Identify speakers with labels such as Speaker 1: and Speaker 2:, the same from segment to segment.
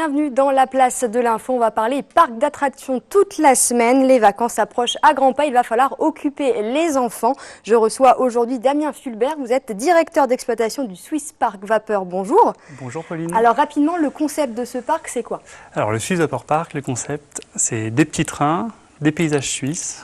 Speaker 1: bienvenue dans la place de l'info. On va parler parc d'attractions toute la semaine. Les vacances approchent à grands pas, il va falloir occuper les enfants. Je reçois aujourd'hui Damien Fulbert, vous êtes directeur d'exploitation du Swiss Park Vapeur. Bonjour.
Speaker 2: Bonjour Pauline.
Speaker 1: Alors rapidement, le concept de ce parc, c'est quoi?
Speaker 2: Alors le Swiss Vapeur Park, le concept, c'est des petits trains, des paysages suisses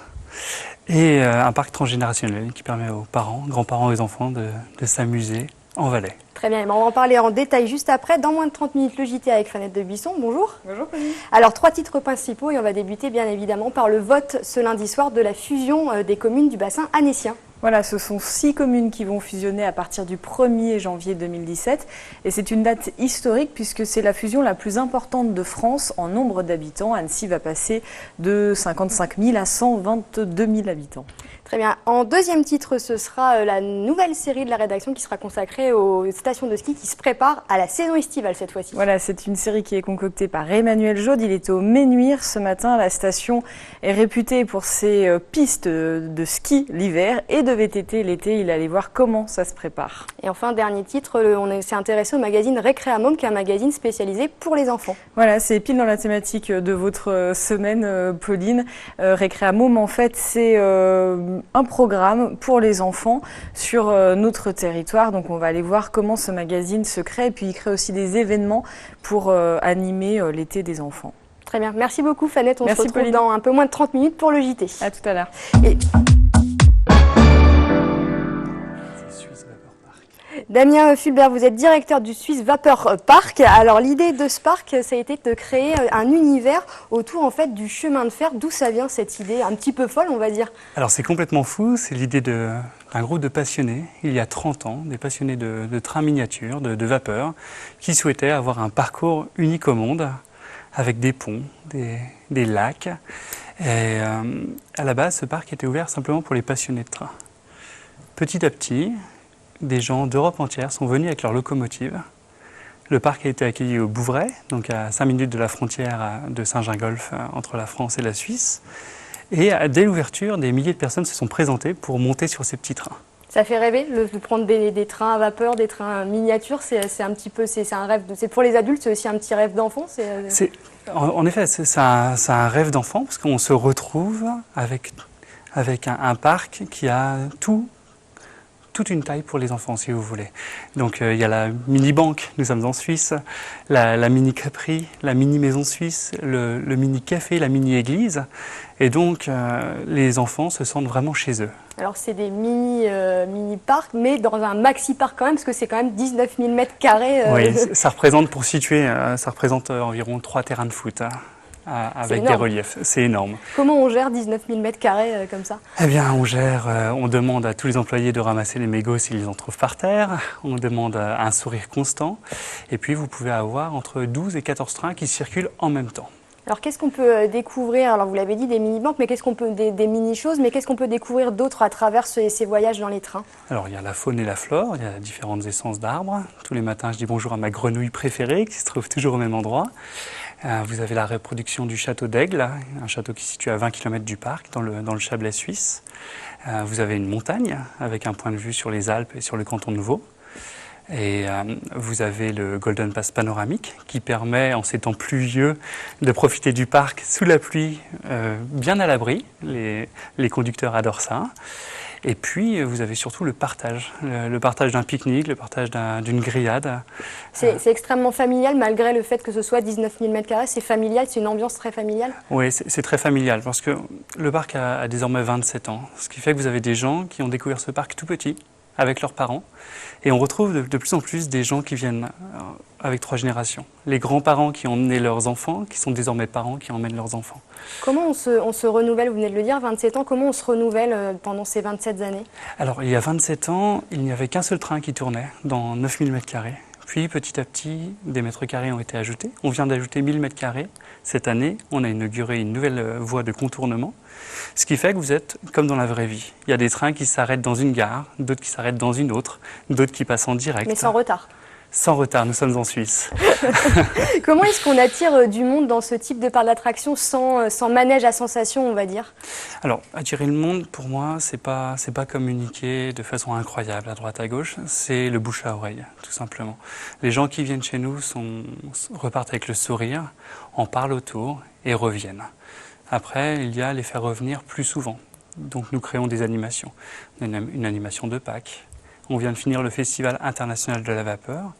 Speaker 2: et un parc transgénérationnel qui permet aux parents, grands-parents et aux enfants de s'amuser en Valais.
Speaker 1: Très bien, on va en parler en détail juste après. Dans moins de 30 minutes, le JT avec Fanette de Buisson. Bonjour.
Speaker 3: Bonjour Pauline.
Speaker 1: Alors, 3 titres principaux et on va débuter bien évidemment par le vote ce lundi soir de la fusion des communes du bassin annécien.
Speaker 3: Voilà, ce sont 6 communes qui vont fusionner à partir du 1er janvier 2017 et c'est une date historique puisque c'est la fusion la plus importante de France en nombre d'habitants. Annecy va passer de 55 000 à 122 000 habitants.
Speaker 1: Très bien. En deuxième titre, ce sera la nouvelle série de la rédaction qui sera consacrée aux stations de ski qui se préparent à la saison estivale cette fois-ci.
Speaker 3: Voilà, c'est une série qui est concoctée par Emmanuel Jaude. Il était au Ménuire ce matin. La station est réputée pour ses pistes de ski l'hiver et de VTT l'été. Il allait voir comment ça se prépare.
Speaker 1: Et enfin, dernier titre, on s'est intéressé au magazine Récréamôme, qui est un magazine spécialisé pour les enfants.
Speaker 3: Voilà, c'est pile dans la thématique de votre semaine, Pauline. Récréamôme, en fait, c'est un programme pour les enfants sur notre territoire. Donc on va aller voir comment ce magazine se crée et puis il crée aussi des événements pour animer l'été des enfants.
Speaker 1: Très bien. Merci beaucoup Fanette. On se retrouve
Speaker 3: Pauline.
Speaker 1: dans un peu moins de 30 minutes pour le JT.
Speaker 3: À tout à l'heure.
Speaker 1: Damien Fulbert, vous êtes directeur du Swiss Vapeur Park. Alors l'idée de ce parc, ça a été de créer un univers autour en fait du chemin de fer. D'où ça vient cette idée un petit peu folle, on va dire?
Speaker 2: Alors c'est complètement fou, c'est l'idée d'un groupe de passionnés, il y a 30 ans, des passionnés de trains miniatures, de vapeur, qui souhaitaient avoir un parcours unique au monde, avec des ponts, des lacs. Et à la base, ce parc était ouvert simplement pour les passionnés de train. Petit à petit, des gens d'Europe entière sont venus avec leurs locomotives. Le parc a été accueilli au Bouvray, donc à 5 minutes de la frontière de Saint-Gingolph entre la France et la Suisse. Et dès l'ouverture, des milliers de personnes se sont présentées pour monter sur ces petits trains.
Speaker 1: Ça fait rêver de prendre des trains à vapeur, des trains miniatures. C'est un petit peu, c'est un rêve. C'est pour les adultes, c'est aussi un petit rêve d'enfant.
Speaker 2: En effet, c'est un rêve d'enfant parce qu'on se retrouve avec un parc qui a toute une taille pour les enfants, si vous voulez. Donc il y a la mini-banque, nous sommes en Suisse, la mini-crêperie, la mini-maison suisse, le mini-café, la mini-église. Et donc les enfants se sentent vraiment chez eux.
Speaker 1: Alors c'est des mini-parcs, mais dans un maxi-parc quand même, parce que c'est quand même 19 000 mètres carrés.
Speaker 2: Oui, ça représente, pour situer, ça représente environ 3 terrains de foot. Avec des reliefs, c'est énorme.
Speaker 1: Comment on gère 19 000 mètres carrés comme ça?
Speaker 2: Eh bien, on demande à tous les employés de ramasser les mégots s'ils en trouvent par terre. On demande un sourire constant. Et puis, vous pouvez avoir entre 12 et 14 trains qui circulent en même temps.
Speaker 1: Alors, qu'est-ce qu'on peut découvrir? Alors, vous l'avez dit, des mini-banques, mais qu'est-ce qu'on peut, des mini-choses, mais qu'est-ce qu'on peut découvrir d'autre à travers ces voyages dans les trains?
Speaker 2: Alors, il y a la faune et la flore, il y a différentes essences d'arbres. Tous les matins, je dis bonjour à ma grenouille préférée qui se trouve toujours au même endroit. Vous avez la reproduction du château d'Aigle, un château qui se situe à 20 km du parc, dans le Chablais suisse. Vous avez une montagne avec un point de vue sur les Alpes et sur le canton de Vaud. Et vous avez le Golden Pass panoramique qui permet, en ces temps pluvieux, de profiter du parc sous la pluie, bien à l'abri. Les conducteurs adorent ça. Et puis, vous avez surtout le partage d'un pique-nique, le partage d'une grillade.
Speaker 1: C'est extrêmement familial, malgré le fait que ce soit 19 000 mètres carrés. C'est familial, c'est une ambiance très familiale.
Speaker 2: Oui, c'est très familial, parce que le parc a désormais 27 ans. Ce qui fait que vous avez des gens qui ont découvert ce parc tout petit, avec leurs parents. Et on retrouve de plus en plus des gens qui viennent avec 3 générations. Les grands-parents qui ont emmené leurs enfants, qui sont désormais parents qui emmènent leurs enfants.
Speaker 1: Comment on se renouvelle? Vous venez de le dire, 27 ans. Comment on se renouvelle pendant ces 27 années?
Speaker 2: Alors, il y a 27 ans, il n'y avait qu'un seul train qui tournait dans 9 000 mètres carrés. Puis, petit à petit, des mètres carrés ont été ajoutés. On vient d'ajouter 1000 mètres carrés. Cette année, on a inauguré une nouvelle voie de contournement. Ce qui fait que vous êtes comme dans la vraie vie. Il y a des trains qui s'arrêtent dans une gare, d'autres qui s'arrêtent dans une autre, d'autres qui passent en direct.
Speaker 1: Mais sans retard.
Speaker 2: Sans retard, nous sommes en Suisse.
Speaker 1: Comment est-ce qu'on attire du monde dans ce type de parc d'attraction sans manège à sensation, on va dire?
Speaker 2: Alors, attirer le monde, pour moi, c'est pas communiquer de façon incroyable à droite à gauche, c'est le bouche à oreille, tout simplement. Les gens qui viennent chez nous repartent avec le sourire, en parlent autour et reviennent. Après, il y a les faire revenir plus souvent. Donc nous créons des animations. Une animation de Pâques. On vient de finir le Festival international de la vapeur.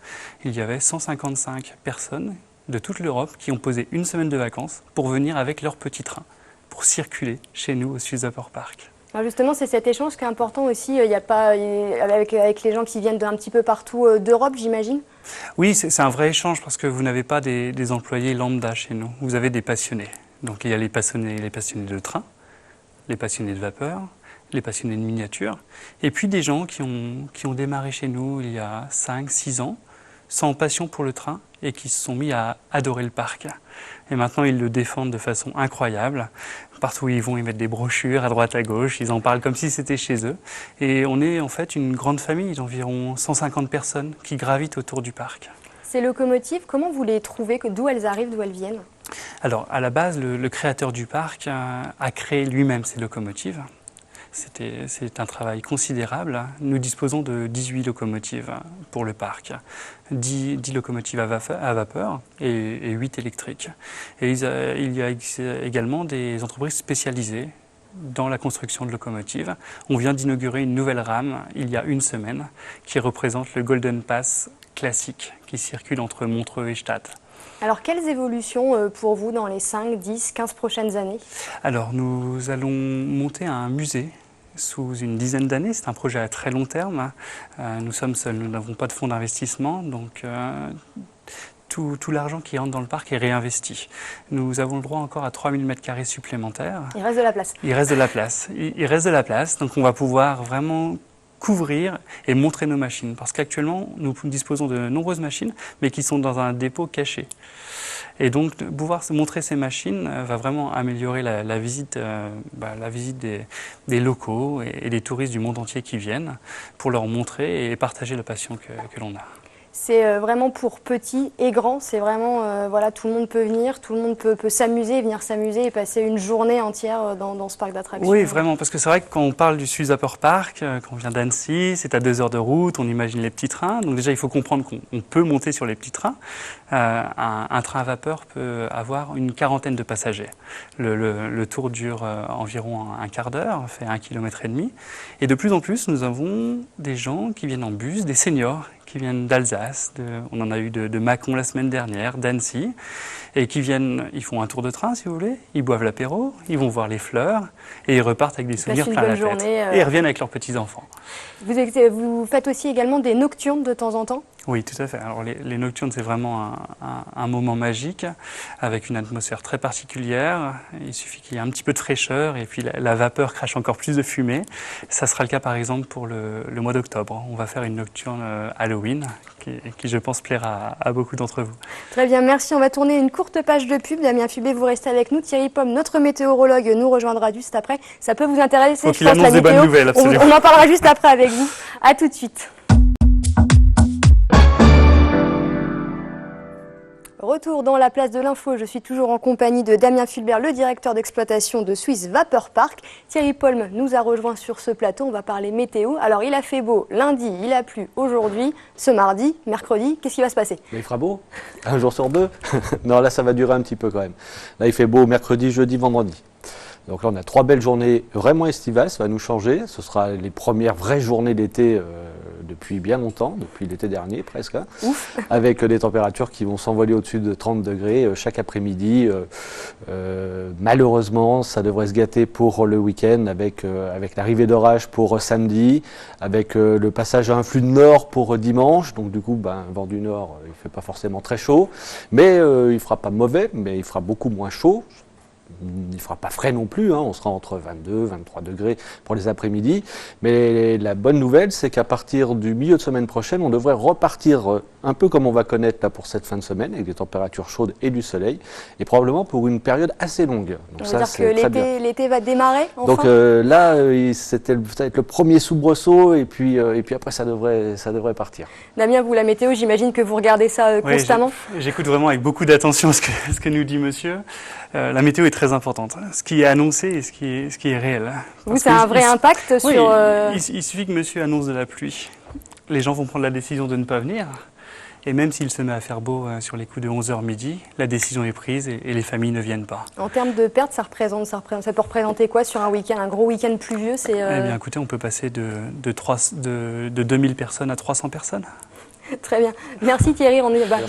Speaker 2: Il y avait 155 personnes de toute l'Europe qui ont posé une semaine de vacances pour venir avec leur petit train, pour circuler chez nous au Swiss Vapor Park.
Speaker 1: Alors justement, c'est cet échange qui est important aussi. Il y a pas avec les gens qui viennent d'un petit peu partout d'Europe, j'imagine.
Speaker 2: Oui, c'est un vrai échange parce que vous n'avez pas des employés lambda chez nous. Vous avez des passionnés. Donc il y a les passionnés de train, les passionnés de vapeur, les passionnés de miniature, et puis des gens qui ont démarré chez nous il y a 5-6 ans, sans passion pour le train, et qui se sont mis à adorer le parc. Et maintenant, ils le défendent de façon incroyable. Partout où ils vont, ils mettent des brochures à droite à gauche, ils en parlent comme si c'était chez eux. Et on est en fait une grande famille d'environ 150 personnes qui gravitent autour du parc.
Speaker 1: Ces locomotives, comment vous les trouvez? D'où elles arrivent, d'où elles viennent?
Speaker 2: Alors, à la base, le créateur du parc a créé lui-même ces locomotives. C'est un travail considérable. Nous disposons de 18 locomotives pour le parc, 10 locomotives à vapeur et 8 électriques. Et il y a également des entreprises spécialisées dans la construction de locomotives. On vient d'inaugurer une nouvelle rame il y a une semaine qui représente le Golden Pass classique qui circule entre Montreux et Stade.
Speaker 1: Alors, quelles évolutions pour vous dans les 5, 10, 15 prochaines années?
Speaker 2: Alors, nous allons monter un musée sous une dizaine d'années. C'est un projet à très long terme. Nous sommes seuls, nous n'avons pas de fonds d'investissement, donc tout l'argent qui rentre dans le parc est réinvesti. Nous avons le droit encore à 3000 m² supplémentaires.
Speaker 1: Il reste de la place.
Speaker 2: Il reste de la place. Il reste de la place, donc on va pouvoir vraiment couvrir et montrer nos machines. Parce qu'actuellement, nous disposons de nombreuses machines, mais qui sont dans un dépôt caché. Et donc, de pouvoir montrer ces machines va vraiment améliorer la visite des locaux et des touristes du monde entier qui viennent pour leur montrer et partager la passion que l'on a.
Speaker 1: C'est vraiment pour petits et grands, c'est vraiment, voilà, tout le monde peut venir, tout le monde peut s'amuser, venir s'amuser et passer une journée entière dans ce parc d'attractions.
Speaker 2: Oui, vraiment, parce que c'est vrai que quand on parle du Swiss Vapor Park, quand on vient d'Annecy, c'est à 2 heures de route, on imagine les petits trains, donc déjà il faut comprendre qu'on peut monter sur les petits trains. Un train à vapeur peut avoir une quarantaine de passagers. Le tour dure environ un quart d'heure, fait 1,5 km. Et de plus en plus, nous avons des gens qui viennent en bus, des seniors, qui viennent d'Alsace, on en a eu de Mâcon la semaine dernière, d'Annecy, et qui viennent, ils font un tour de train si vous voulez, ils boivent l'apéro, ils vont voir les fleurs, et ils repartent avec des souvenirs plein la tête. Et ils reviennent avec leurs petits-enfants.
Speaker 1: Vous faites aussi également des nocturnes de temps en temps?
Speaker 2: Oui, tout à fait. Alors les nocturnes, c'est vraiment un moment magique, avec une atmosphère très particulière. Il suffit qu'il y ait un petit peu de fraîcheur, et puis la vapeur crache encore plus de fumée. Ça sera le cas par exemple pour le mois d'octobre. On va faire une nocturne Halloween, qui je pense plaira à beaucoup d'entre vous. Très
Speaker 1: bien, merci. On va tourner une courte page de pub. Damien Fulbert, vous restez avec nous. Thierry Pomme, notre météorologue, nous rejoindra juste après. Ça peut vous intéresser,
Speaker 2: je pense, la météo. Bonnes nouvelles, absolument.
Speaker 1: On en parlera juste après avec vous. À tout de suite. Retour dans la place de l'info, je suis toujours en compagnie de Damien Fulbert, le directeur d'exploitation de Swiss Vapor Park. Thierry Pomme nous a rejoint sur ce plateau, on va parler météo. Alors il a fait beau lundi, il a plu aujourd'hui, ce mardi, mercredi, qu'est-ce qui va se passer?
Speaker 4: Il fera beau, un jour sur deux. Non, là ça va durer un petit peu quand même. Là il fait beau mercredi, jeudi, vendredi. Donc là on a 3 belles journées vraiment estivales, ça va nous changer. Ce sera les premières vraies journées d'été depuis bien longtemps, depuis l'été dernier presque, hein, avec des températures qui vont s'envoler au-dessus de 30 degrés chaque après-midi. Malheureusement, ça devrait se gâter pour le week-end avec l'arrivée d'orage pour samedi, avec le passage à un flux de nord pour dimanche. Donc du coup, vent du nord, il ne fait pas forcément très chaud, mais il ne fera pas mauvais, mais il fera beaucoup moins chaud. il ne fera pas frais non plus, hein, on sera entre 22, 23 degrés pour les après-midi. Mais la bonne nouvelle, c'est qu'à partir du milieu de semaine prochaine, on devrait repartir un peu comme on va connaître là pour cette fin de semaine, avec des températures chaudes et du soleil, et probablement pour une période assez longue. Donc
Speaker 1: ça veut dire que l'été va démarrer enfin.
Speaker 4: Donc là, ça va être le premier soubresaut, et puis après ça devrait partir.
Speaker 1: Damien, vous, la météo, j'imagine que vous regardez ça constamment.
Speaker 2: J'écoute vraiment avec beaucoup d'attention ce que nous dit monsieur. La météo est très importante, ce qui est annoncé et ce qui est réel.
Speaker 1: Vous, ça a un vrai impact sur...
Speaker 2: Il suffit que monsieur annonce de la pluie. Les gens vont prendre la décision de ne pas venir. Et même s'il se met à faire beau sur les coups de 11h midi, la décision est prise et les familles ne viennent pas.
Speaker 1: En termes de pertes, ça peut représenter quoi sur un week-end, un gros week-end pluvieux?
Speaker 2: Eh bien écoutez, on peut passer de 2000 personnes à 300 personnes.
Speaker 1: Très bien. Merci Thierry.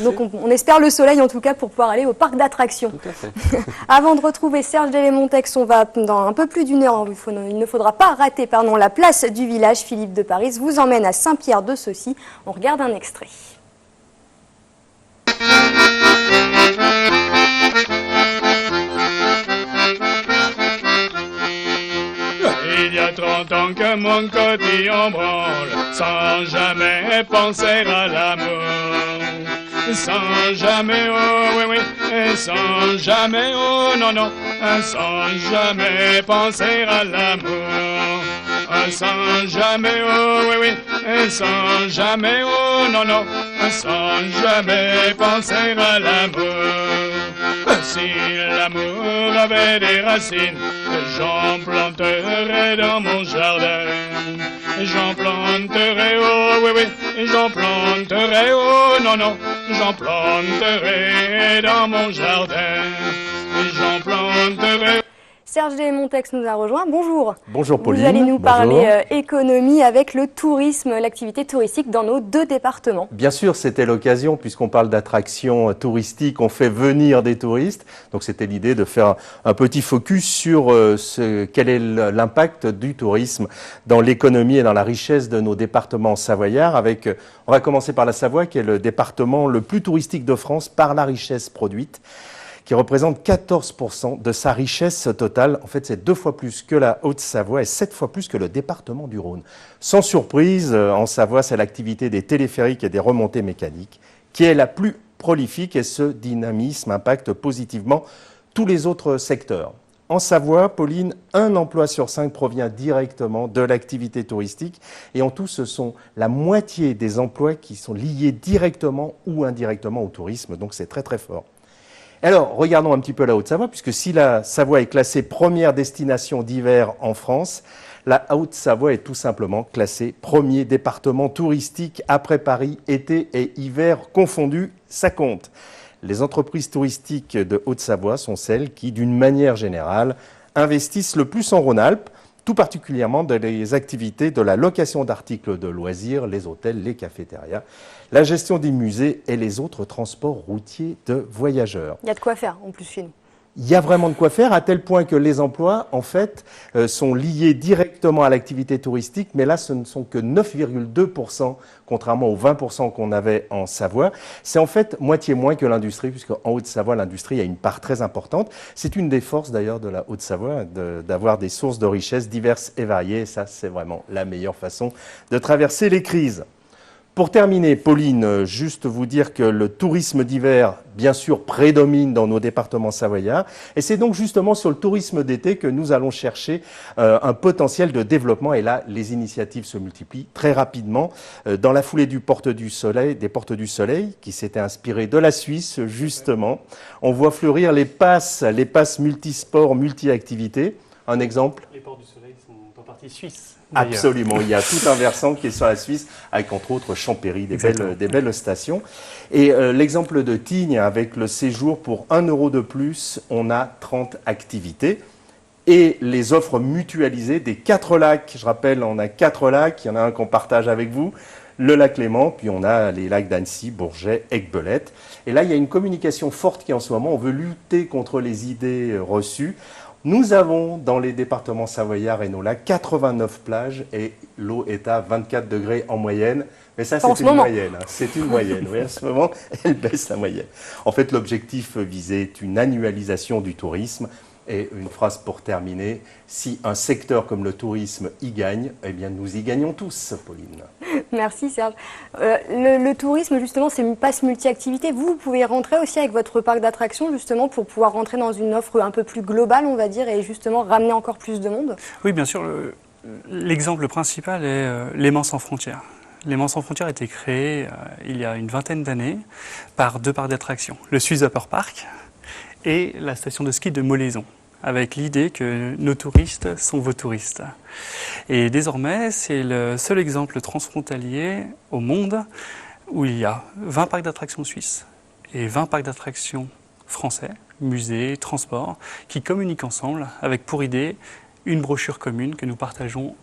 Speaker 1: Donc on espère le soleil en tout cas pour pouvoir aller au parc d'attractions.
Speaker 4: Tout à fait.
Speaker 1: Avant de retrouver Serge Delémontex, on va dans un peu plus d'une heure. Il ne faudra pas rater la place du village. Philippe de Paris vous emmène à Saint-Pierre-de-Saucy. On regarde un extrait.
Speaker 5: Il y a 30 ans que mon cotillon branle, sans jamais penser à l'amour. Sans jamais, oh oui, oui, sans jamais, oh non, non, sans jamais penser à l'amour. Sans jamais, oh oui, oui, sans jamais, oh non, non, sans jamais penser à l'amour. Si l'amour avait des racines, j'en planterais dans mon jardin. J'en planterais, oh oui, oui, j'en planterais, oh non, non, j'en planterais dans mon jardin. J'en planterais.
Speaker 1: Serge Delémontex nous a rejoint. Bonjour.
Speaker 6: Bonjour Pauline.
Speaker 1: Vous allez nous parler
Speaker 6: Bonjour.
Speaker 1: économie avec le tourisme, l'activité touristique dans nos deux départements.
Speaker 6: Bien sûr, c'était l'occasion, puisqu'on parle d'attractions touristiques, on fait venir des touristes. Donc c'était l'idée de faire un petit focus sur quel est l'impact du tourisme dans l'économie et dans la richesse de nos départements savoyards. On va commencer par la Savoie, qui est le département le plus touristique de France par la richesse produite, qui représente 14% de sa richesse totale. En fait, c'est 2 fois plus que la Haute-Savoie et 7 fois plus que le département du Rhône. Sans surprise, en Savoie, c'est l'activité des téléphériques et des remontées mécaniques qui est la plus prolifique, et ce dynamisme impacte positivement tous les autres secteurs. En Savoie, Pauline, 1 emploi sur 5 provient directement de l'activité touristique, et en tout, ce sont la moitié des emplois qui sont liés directement ou indirectement au tourisme, donc c'est très très fort. Alors, regardons un petit peu la Haute-Savoie, puisque si la Savoie est classée première destination d'hiver en France, la Haute-Savoie est tout simplement classée premier département touristique après Paris, été et hiver confondus, ça compte. Les entreprises touristiques de Haute-Savoie sont celles qui, d'une manière générale, investissent le plus en Rhône-Alpes, tout particulièrement dans les activités de la location d'articles de loisirs, les hôtels, les cafétérias, la gestion des musées et les autres transports routiers de voyageurs.
Speaker 1: Il y a de quoi faire en plus chez nous.
Speaker 6: Il y a vraiment de quoi faire, à tel point que les emplois, en fait, sont liés directement à l'activité touristique, mais là, ce ne sont que 9,2%, contrairement aux 20% qu'on avait en Savoie. C'est en fait moitié moins que l'industrie, puisqu'en Haute-Savoie, l'industrie a une part très importante. C'est une des forces, d'ailleurs, de la Haute-Savoie, d'avoir des sources de richesse diverses et variées. Et ça, c'est vraiment la meilleure façon de traverser les crises. Pour terminer, Pauline, juste vous dire que le tourisme d'hiver, bien sûr, prédomine dans nos départements savoyards. Et c'est donc justement sur le tourisme d'été que nous allons chercher un potentiel de développement. Et là, les initiatives se multiplient très rapidement. Dans la foulée des Portes du Soleil, qui s'était inspiré de la Suisse, justement, on voit fleurir les passes multisports, multi-activités. Un exemple ?
Speaker 2: Les Portes du Soleil sont en partie suisses.
Speaker 6: Absolument, il y a tout un versant qui est sur la Suisse, avec entre autres Champéry, des belles stations. Et l'exemple de Tignes, avec le séjour pour 1 € de plus, on a 30 activités. Et les offres mutualisées des 4 lacs, je rappelle, on a 4 lacs, il y en a un qu'on partage avec vous, le lac Léman, puis on a les lacs d'Annecy, Bourget, Aiguebelette. Et là, il y a une communication forte qui en ce moment, on veut lutter contre les idées reçues. Nous avons dans les départements savoyards et nos lacs 89 plages et l'eau est à 24 degrés en moyenne. Mais ça, c'est une moyenne. C'est une moyenne. Oui, en ce moment, elle baisse la moyenne. En fait, l'objectif visé est une annualisation du tourisme Et une phrase pour terminer, si un secteur comme le tourisme y gagne, eh bien nous y gagnons tous, Pauline.
Speaker 1: Merci Serge. Le tourisme, justement, c'est une passe multi-activité. Vous pouvez rentrer aussi avec votre parc d'attractions, justement, pour pouvoir rentrer dans une offre un peu plus globale, on va dire, et justement ramener encore plus de monde.
Speaker 2: Oui, bien sûr. L'exemple principal est l'Aimant sans frontières. L'Aimant sans frontières a été créé il y a une vingtaine d'années par 2 parcs d'attractions, le Suisse Upper Park et la station de ski de Molaison, avec l'idée que nos touristes sont vos touristes. Et désormais, c'est le seul exemple transfrontalier au monde où il y a 20 parcs d'attractions suisses et 20 parcs d'attractions français, musées, transports, qui communiquent ensemble avec pour idée une brochure commune que nous partageons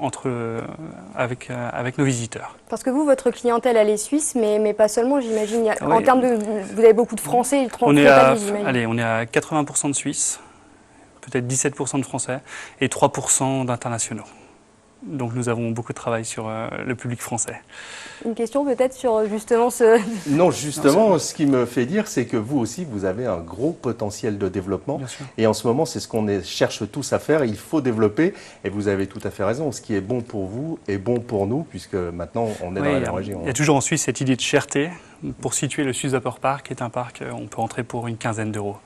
Speaker 2: avec nos visiteurs.
Speaker 1: Parce que vous, votre clientèle, elle est suisse, mais pas seulement, j'imagine.
Speaker 2: Oui.
Speaker 1: En termes de... Vous avez beaucoup de Français,
Speaker 2: on est à 80% de Suisses, peut-être 17% de Français et 3% d'internationaux. Donc nous avons beaucoup de travail sur le public français.
Speaker 1: Une question peut-être sur justement ce...
Speaker 6: Non, justement, ce qui me fait dire, c'est que vous aussi, vous avez un gros potentiel de développement.
Speaker 2: Bien sûr.
Speaker 6: Et en ce moment, c'est ce qu'on cherche tous à faire. Il faut développer. Et vous avez tout à fait raison. Ce qui est bon pour vous est bon pour nous, puisque maintenant, on est dans la même région.
Speaker 2: Il y a toujours en Suisse cette idée de cherté. Pour situer le Suisse Upper Park, qui est un parc, on peut entrer pour une quinzaine d'euros.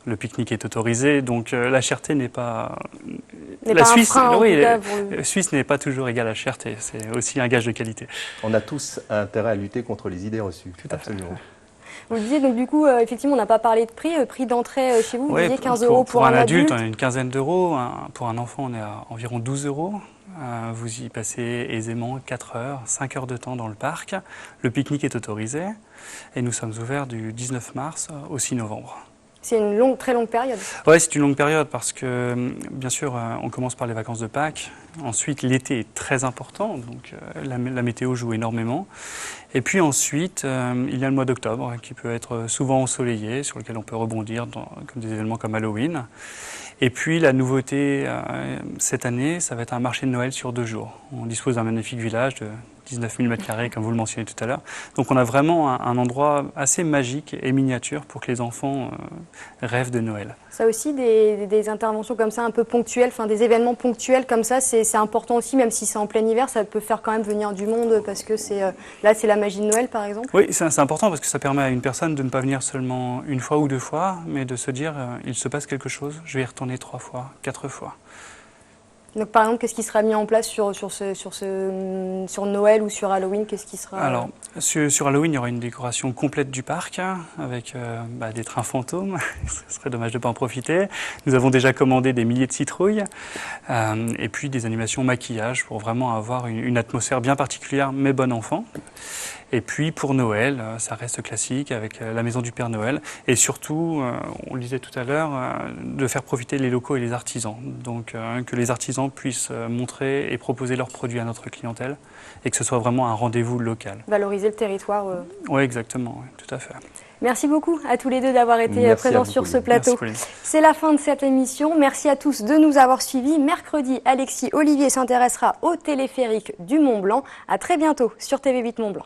Speaker 2: Le pique-nique est autorisé, donc la cherté n'est pas...
Speaker 1: La Suisse,
Speaker 2: Suisse n'est pas toujours égale à cherté, c'est aussi un gage de qualité.
Speaker 6: On a tous intérêt à lutter contre les idées reçues.
Speaker 2: Tout à fait.
Speaker 6: Absolument.
Speaker 1: Vous le disiez, donc du coup, effectivement, on n'a pas parlé de prix. Prix d'entrée chez vous, vous disiez 15 euros pour un adulte.
Speaker 2: On a une quinzaine d'euros. Pour un enfant, on est à environ 12 euros. Vous y passez aisément 4 heures, 5 heures de temps dans le parc. Le pique-nique est autorisé et nous sommes ouverts du 19 mars au 6 novembre.
Speaker 1: C'est une très longue période.
Speaker 2: Oui, c'est une longue période parce que, bien sûr, on commence par les vacances de Pâques. Ensuite, l'été est très important, donc la météo joue énormément. Et puis ensuite, il y a le mois d'octobre qui peut être souvent ensoleillé, sur lequel on peut rebondir comme des événements comme Halloween. Et puis la nouveauté cette année, ça va être un marché de Noël sur 2 jours. On dispose d'un magnifique village de 19 000 m², comme vous le mentionnez tout à l'heure. Donc on a vraiment un endroit assez magique et miniature pour que les enfants rêvent de Noël.
Speaker 1: Ça aussi, des interventions comme ça un peu ponctuelles, enfin des événements ponctuels comme ça, c'est important aussi, même si c'est en plein hiver, ça peut faire quand même venir du monde parce que là c'est la magie de Noël par exemple.
Speaker 2: Oui, c'est important parce que ça permet à une personne de ne pas venir seulement 1 fois ou 2 fois, mais de se dire il se passe quelque chose, je vais y retourner 3 fois, 4 fois.
Speaker 1: Donc par exemple, qu'est-ce qui sera mis en place sur Noël ou sur Halloween? Qu'est-ce qui sera...
Speaker 2: Alors, sur Halloween, il y aura une décoration complète du parc avec des trains fantômes. Ce serait dommage de ne pas en profiter. Nous avons déjà commandé des milliers de citrouilles et puis des animations maquillage pour vraiment avoir une atmosphère bien particulière, mais bon enfant. Et puis pour Noël, ça reste classique avec la maison du Père Noël et surtout, on le disait tout à l'heure, de faire profiter les locaux et les artisans. Donc que les artisans puissent montrer et proposer leurs produits à notre clientèle et que ce soit vraiment un rendez-vous local.
Speaker 1: Valoriser le territoire.
Speaker 2: Oui, exactement, oui, tout à fait.
Speaker 1: Merci beaucoup à tous les deux d'avoir été présents sur ce plateau. C'est la fin de cette émission. Merci à tous de nous avoir suivis. Mercredi, Alexis Olivier s'intéressera au téléphérique du Mont Blanc. À très bientôt sur TV8 Mont Blanc.